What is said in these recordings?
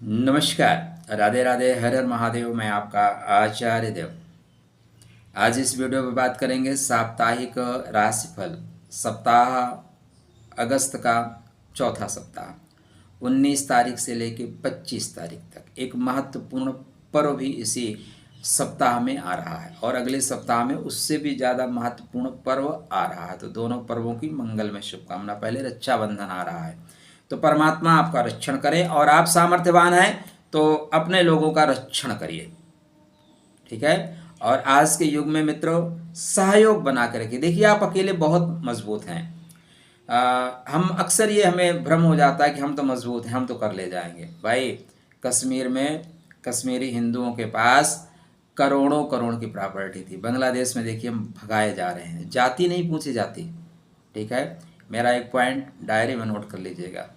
नमस्कार, राधे राधे, हर हर महादेव। मैं आपका आचार्य देव। आज इस वीडियो में बात करेंगे साप्ताहिक राशिफल सप्ताह अगस्त का चौथा सप्ताह 19 तारीख से लेकर 25 तारीख तक। एक महत्वपूर्ण पर्व भी इसी सप्ताह में आ रहा है और अगले सप्ताह में उससे भी ज़्यादा महत्वपूर्ण पर्व आ रहा है। तो दोनों पर्वों की मंगलमय शुभकामना। पहले रक्षाबंधन आ रहा है, तो परमात्मा आपका रक्षण करें और आप सामर्थ्यवान हैं तो अपने लोगों का रक्षण करिए, ठीक है। और आज के युग में मित्रों, सहयोग बना कर रखिए। देखिए, आप अकेले बहुत मजबूत हैं। हम अक्सर ये हमें भ्रम हो जाता है कि हम तो मजबूत हैं, हम तो कर ले जाएंगे। भाई, कश्मीर में कश्मीरी हिंदुओं के पास करोड़ों करोड़ की प्रॉपर्टी थी। बांग्लादेश में देखिए, हम भगाए जा रहे हैं, जाति नहीं पूछी जाती, ठीक है। मेरा एक पॉइंट डायरी में नोट कर लीजिएगा।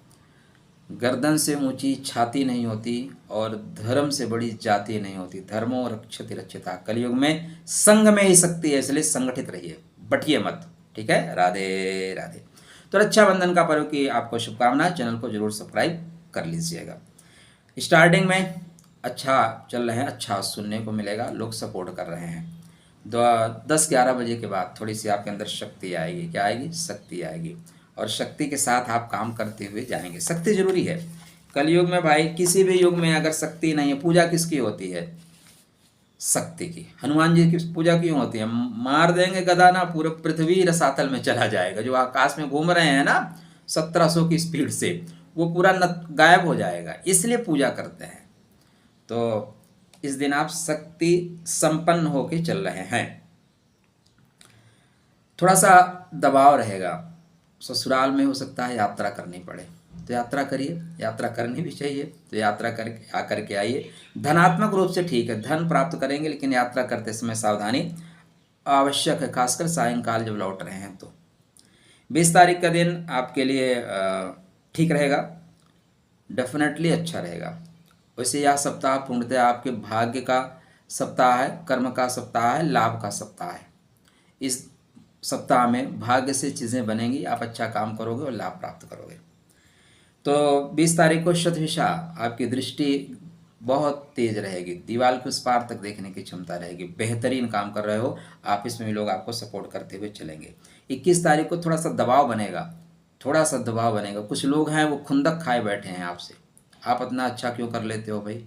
गर्दन से ऊंची छाती नहीं होती और धर्म से बड़ी जाति नहीं होती। धर्मो रक्षति रक्षिता। कलयुग में संघ में ही शक्ति है, इसलिए संगठित रहिए, बटिए मत, ठीक है। राधे राधे। तो रक्षाबंधन का पर्व की आपको शुभकामना। चैनल को जरूर सब्सक्राइब कर लीजिएगा। स्टार्टिंग में अच्छा चल रहे हैं, अच्छा सुनने को मिलेगा, लोग सपोर्ट कर रहे हैं। 10-11 बजे के बाद थोड़ी सी आपके अंदर शक्ति आएगी। क्या आएगी? शक्ति आएगी। और शक्ति के साथ आप काम करते हुए जाएंगे। शक्ति जरूरी है कलयुग में। भाई, किसी भी युग में अगर शक्ति नहीं है, पूजा किसकी होती है? शक्ति की। हनुमान जी की पूजा क्यों होती है? मार देंगे गदा ना, पूरे पृथ्वी रसातल में चला जाएगा। जो आकाश में घूम रहे हैं ना 1700 की स्पीड से, वो पूरा गायब हो जाएगा, इसलिए पूजा करते हैं। तो इस दिन आप शक्ति संपन्न होके चल रहे हैं। थोड़ा सा दबाव रहेगा। ससुराल में हो सकता है यात्रा करनी पड़े, तो यात्रा करिए। यात्रा करनी भी चाहिए, तो यात्रा करके आकर के आइए। धनात्मक रूप से ठीक है, धन प्राप्त करेंगे, लेकिन यात्रा करते समय सावधानी आवश्यक है, खासकर सायंकाल जब लौट रहे हैं तो। 20 तारीख का दिन आपके लिए ठीक रहेगा, डेफिनेटली अच्छा रहेगा। वैसे यह सप्ताह पूर्णतः आपके भाग्य का सप्ताह है, कर्म का सप्ताह है, लाभ का सप्ताह है। इस सप्ताह में भाग्य से चीज़ें बनेंगी, आप अच्छा काम करोगे और लाभ प्राप्त करोगे। तो 20 तारीख को शतभिषा, आपकी दृष्टि बहुत तेज रहेगी, दीवार के उस पार तक देखने की क्षमता रहेगी। बेहतरीन काम कर रहे हो, ऑफिस में भी लोग आपको सपोर्ट करते हुए चलेंगे। 21 तारीख को थोड़ा सा दबाव बनेगा, थोड़ा सा दबाव बनेगा। कुछ लोग हैं वो खुंदक खाए बैठे हैं आपसे, आप इतना अच्छा क्यों कर लेते हो भाई,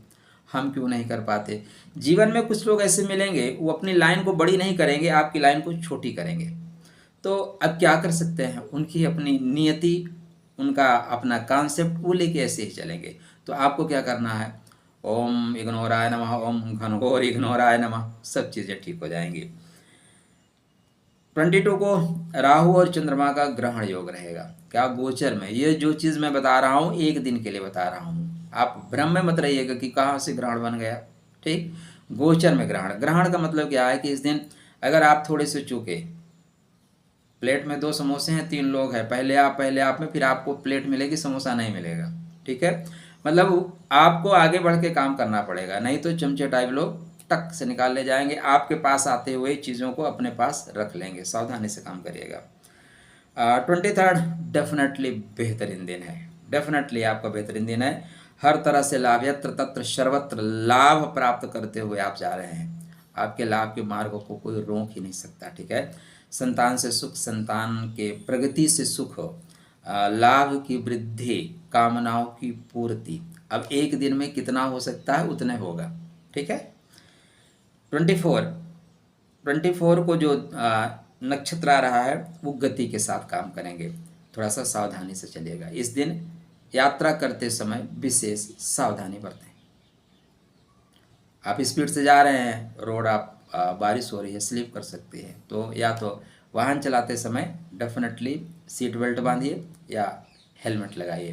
हम क्यों नहीं कर पाते। जीवन में कुछ लोग ऐसे मिलेंगे, वो अपनी लाइन को बड़ी नहीं करेंगे, आपकी लाइन को छोटी करेंगे। तो अब क्या कर सकते हैं, उनकी अपनी नियति, उनका अपना कॉन्सेप्ट, वो लेके ऐसे ही चलेंगे। तो आपको क्या करना है, ओम इग्नोराय नमः, ओम घनघोर इग्नोराय नमः, सब चीज़ें ठीक हो जाएंगी। 22 को राहु और चंद्रमा का ग्रहण योग रहेगा। क्या? गोचर में। ये जो चीज़ मैं बता रहा हूँ एक दिन के लिए बता रहा हूँ, आप भ्रम में मत रहिएगा कि कहाँ से ग्रहण बन गया, ठीक। गोचर में ग्रहण। ग्रहण का मतलब क्या है कि इस दिन अगर आप थोड़े से चूके, प्लेट में 2 समोसे हैं, 3 लोग हैं, पहले आप में, फिर आपको प्लेट मिलेगी, समोसा नहीं मिलेगा, ठीक है। मतलब आपको आगे बढ़ के काम करना पड़ेगा, नहीं तो चमचे टाइप लोग टक से निकाल ले जाएंगे। आपके पास आते हुए चीज़ों को अपने पास रख लेंगे, सावधानी से काम करिएगा। 23 डेफिनेटली बेहतरीन दिन है, डेफिनेटली आपका बेहतरीन दिन है। हर तरह से लाभ, यत्र तत्र सर्वत्र लाभ प्राप्त करते हुए आप जा रहे हैं। आपके लाभ के मार्ग को कोई रोक ही नहीं सकता, ठीक है। संतान से सुख, संतान के प्रगति से सुख, लाभ की वृद्धि, कामनाओं की पूर्ति। अब एक दिन में कितना हो सकता है उतने होगा, ठीक है। 24 को जो नक्षत्र आ रहा है वो गति के साथ काम करेंगे, थोड़ा सा सावधानी से चलिएगा। इस दिन यात्रा करते समय विशेष सावधानी बरतें। आप स्पीड से जा रहे हैं, रोड आप बारिश हो रही है, स्लिप कर सकती है, तो या तो वाहन चलाते समय डेफिनेटली सीट बेल्ट बांधिए या हेलमेट लगाइए।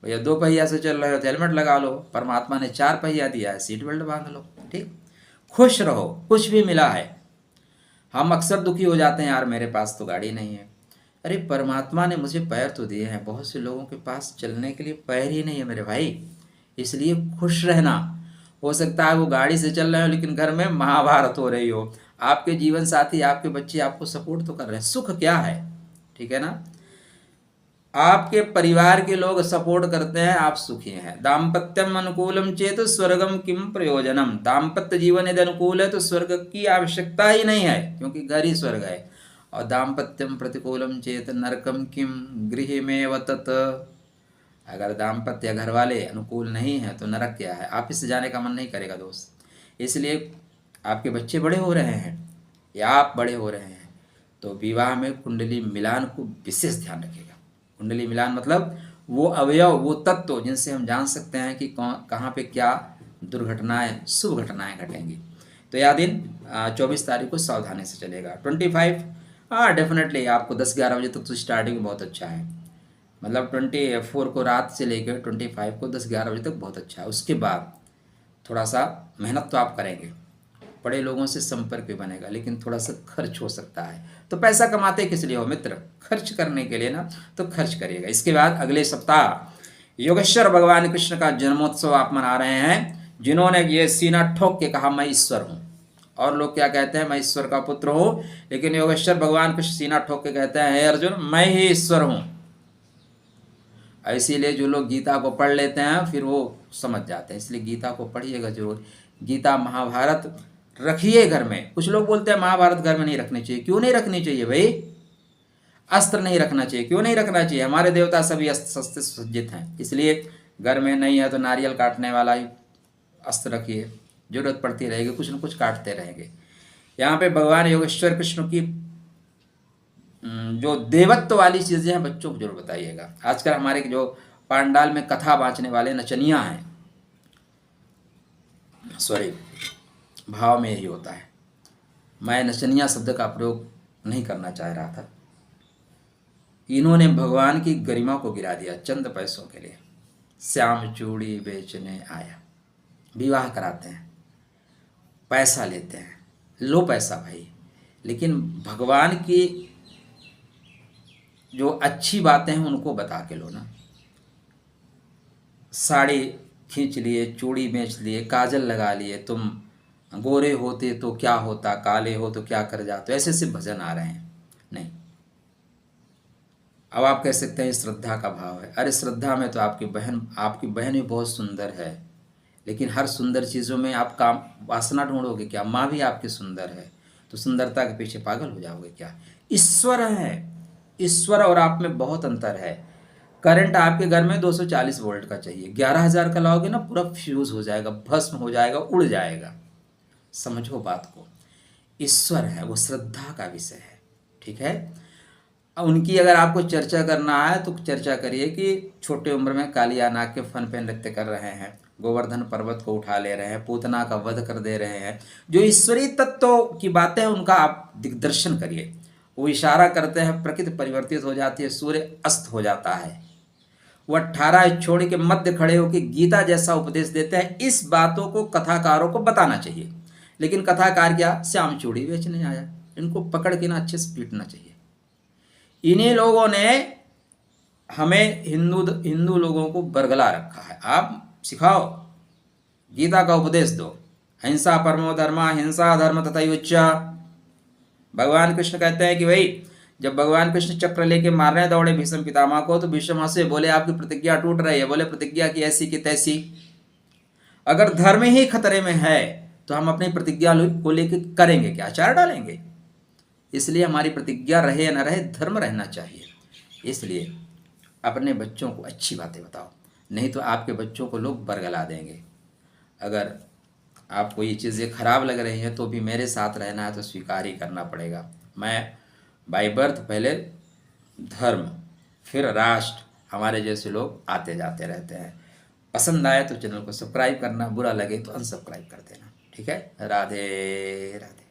भैया 2 पहिया से चल रहे हो तो हेलमेट लगा लो, परमात्मा ने 4 पहिया दिया है, सीट बेल्ट बांध लो, ठीक। खुश रहो, कुछ भी मिला है। हम अक्सर दुखी हो जाते हैं, यार मेरे पास तो गाड़ी नहीं है। अरे परमात्मा ने मुझे पैर तो दिए हैं, बहुत से लोगों के पास चलने के लिए पैर ही नहीं है मेरे भाई, इसलिए खुश रहना। हो सकता है वो गाड़ी से चल रहे हो लेकिन घर में महाभारत हो रही हो, आपके जीवन साथी, आपके बच्चे आपको सपोर्ट तो कर रहे हैं, सुख क्या है, ठीक है ना। आपके परिवार के लोग सपोर्ट करते हैं, आप सुखी हैं। दाम्पत्यम अनुकूलम चेत स्वर्गम किम प्रयोजनम, दाम्पत्य जीवन यदि अनुकूल है तो स्वर्ग की आवश्यकता ही नहीं है, क्योंकि घर ही स्वर्ग है। और दाम्पत्यम प्रतिकूलम चेत नरकम किम गृह में वतत, अगर दाम्पत्य घर वाले अनुकूल नहीं है तो नरक क्या है, ऑफिस से जाने का मन नहीं करेगा दोस्त। इसलिए आपके बच्चे बड़े हो रहे हैं या आप बड़े हो रहे हैं तो विवाह में कुंडली मिलान को विशेष ध्यान रखिएगा। कुंडली मिलान मतलब वो अवयव, वो तत्व जिनसे हम जान सकते हैं कि कहाँ पे क्या दुर्घटनाएं, शुभ घटनाएं घटेंगी। तो यह दिन 24 तारीख को सावधानी से चलेगा। 25, हाँ डेफिनेटली आपको 10-11 बजे तक तो स्टार्टिंग बहुत अच्छा है, मतलब 24 को रात से लेकर 25 को 10-11 बजे तक बहुत अच्छा है। उसके बाद थोड़ा सा मेहनत तो आप करेंगे, बड़े लोगों से संपर्क भी बनेगा, लेकिन थोड़ा सा खर्च हो सकता है। तो पैसा कमाते किस लिए हो मित्र, खर्च करने के लिए ना, तो खर्च करिएगा। इसके बाद अगले सप्ताह योगेश्वर भगवान कृष्ण का जन्मोत्सव आप मना रहे हैं। जिन्होंने ये सीना ठोक के कहा मैं ईश्वर हूँ, और लोग क्या कहते हैं, मैं ईश्वर का पुत्र हूँ, लेकिन योगेश्वर भगवान कृष्ण सीना ठोक के कहते हैं हे अर्जुन मैं ही ईश्वर हूँ। इसीलिए जो लोग गीता को पढ़ लेते हैं फिर वो समझ जाते हैं, इसलिए गीता को पढ़िएगा जरूर। गीता महाभारत रखिए घर में। कुछ लोग बोलते हैं महाभारत घर में नहीं रखनी चाहिए, क्यों नहीं रखनी चाहिए भाई, अस्त्र नहीं रखना चाहिए, क्यों नहीं रखना चाहिए, हमारे देवता सभी अस्त्र शस्त्र सज्जित हैं। इसलिए घर में नहीं है तो नारियल काटने वाला ही अस्त्र रखिए, जरूरत पड़ती रहेगी, कुछ न कुछ काटते रहेंगे। यहाँ पे भगवान योगेश्वर कृष्ण की जो देवत्व वाली चीज़ें हैं बच्चों को जरूर बताइएगा। आजकल हमारे जो पांडाल में कथा बाँचने वाले नचनिया हैं, सॉरी भाव में यही होता है, मैं नचनिया शब्द का प्रयोग नहीं करना चाह रहा था। इन्होंने भगवान की गरिमा को गिरा दिया चंद पैसों के लिए। श्याम चूड़ी बेचने आया, विवाह कराते हैं, पैसा लेते हैं, लो पैसा भाई, लेकिन भगवान की जो अच्छी बातें हैं उनको बता के लो ना। साड़ी खींच लिए, चूड़ी बेच लिए, काजल लगा लिए, तुम गोरे होते तो क्या होता, काले हो तो क्या कर जाते, ऐसे ऐसे भजन आ रहे हैं। नहीं, अब आप कह सकते हैं श्रद्धा का भाव है। अरे श्रद्धा में तो आपकी बहन भी बहुत सुंदर है, लेकिन हर सुंदर चीज़ों में आप काम वासना ढूंढोगे क्या, माँ भी आपकी सुंदर है तो सुंदरता के पीछे पागल हो जाओगे क्या। ईश्वर है, ईश्वर और आप में बहुत अंतर है। करंट आपके घर में 240 वोल्ट का चाहिए, 11,000 का लाओगे ना पूरा फ्यूज हो जाएगा, भस्म हो जाएगा, उड़ जाएगा। समझो बात को, ईश्वर है वो श्रद्धा का विषय है, ठीक है। उनकी अगर आपको चर्चा करना है तो चर्चा करिए कि छोटे उम्र में कालिया नाग के फन पे नृत्य कर रहे हैं, गोवर्धन पर्वत को उठा ले रहे हैं, पूतना का वध कर दे रहे हैं। जो ईश्वरीय तत्व की बातें हैं उनका आप दिग्दर्शन करिए। वो इशारा करते हैं, प्रकृति परिवर्तित हो जाती है, सूर्य अस्त हो जाता है, वो 18 छोड़ के मध्य खड़े होकर गीता जैसा उपदेश देते हैं। इस बातों को कथाकारों को बताना चाहिए, लेकिन कथाकार क्या, श्याम चूड़ी बेचने आया, इनको पकड़ के ना अच्छे से पीटना चाहिए। इन्हीं लोगों ने हमें हिंदू लोगों को बरगला रखा है। आप सिखाओ, गीता का उपदेश दो, हिंसा परमो धर्मा, हिंसा धर्म तथा युच्चा। भगवान कृष्ण कहते हैं कि भाई जब भगवान कृष्ण चक्र लेके मारने दौड़े भीष्म पितामह को तो भीष्म हंसे, बोले आपकी प्रतिज्ञा टूट रही है। बोले प्रतिज्ञा की ऐसी की तैसी, अगर धर्म ही खतरे में है तो हम अपनी प्रतिज्ञा को लेके करेंगे क्या, चार डालेंगे। इसलिए हमारी प्रतिज्ञा रहे या न रहे, धर्म रहना चाहिए। इसलिए अपने बच्चों को अच्छी बातें बताओ, नहीं तो आपके बच्चों को लोग बरगला देंगे। अगर आपको ये चीज़ें खराब लग रही हैं तो भी मेरे साथ रहना है तो स्वीकार ही करना पड़ेगा। मैं बाय बर्थ पहले धर्म फिर राष्ट्र, हमारे जैसे लोग आते जाते रहते हैं। पसंद आए तो चैनल को सब्सक्राइब करना, बुरा लगे तो अनसब्सक्राइब कर देना, ठीक है। राधे राधे।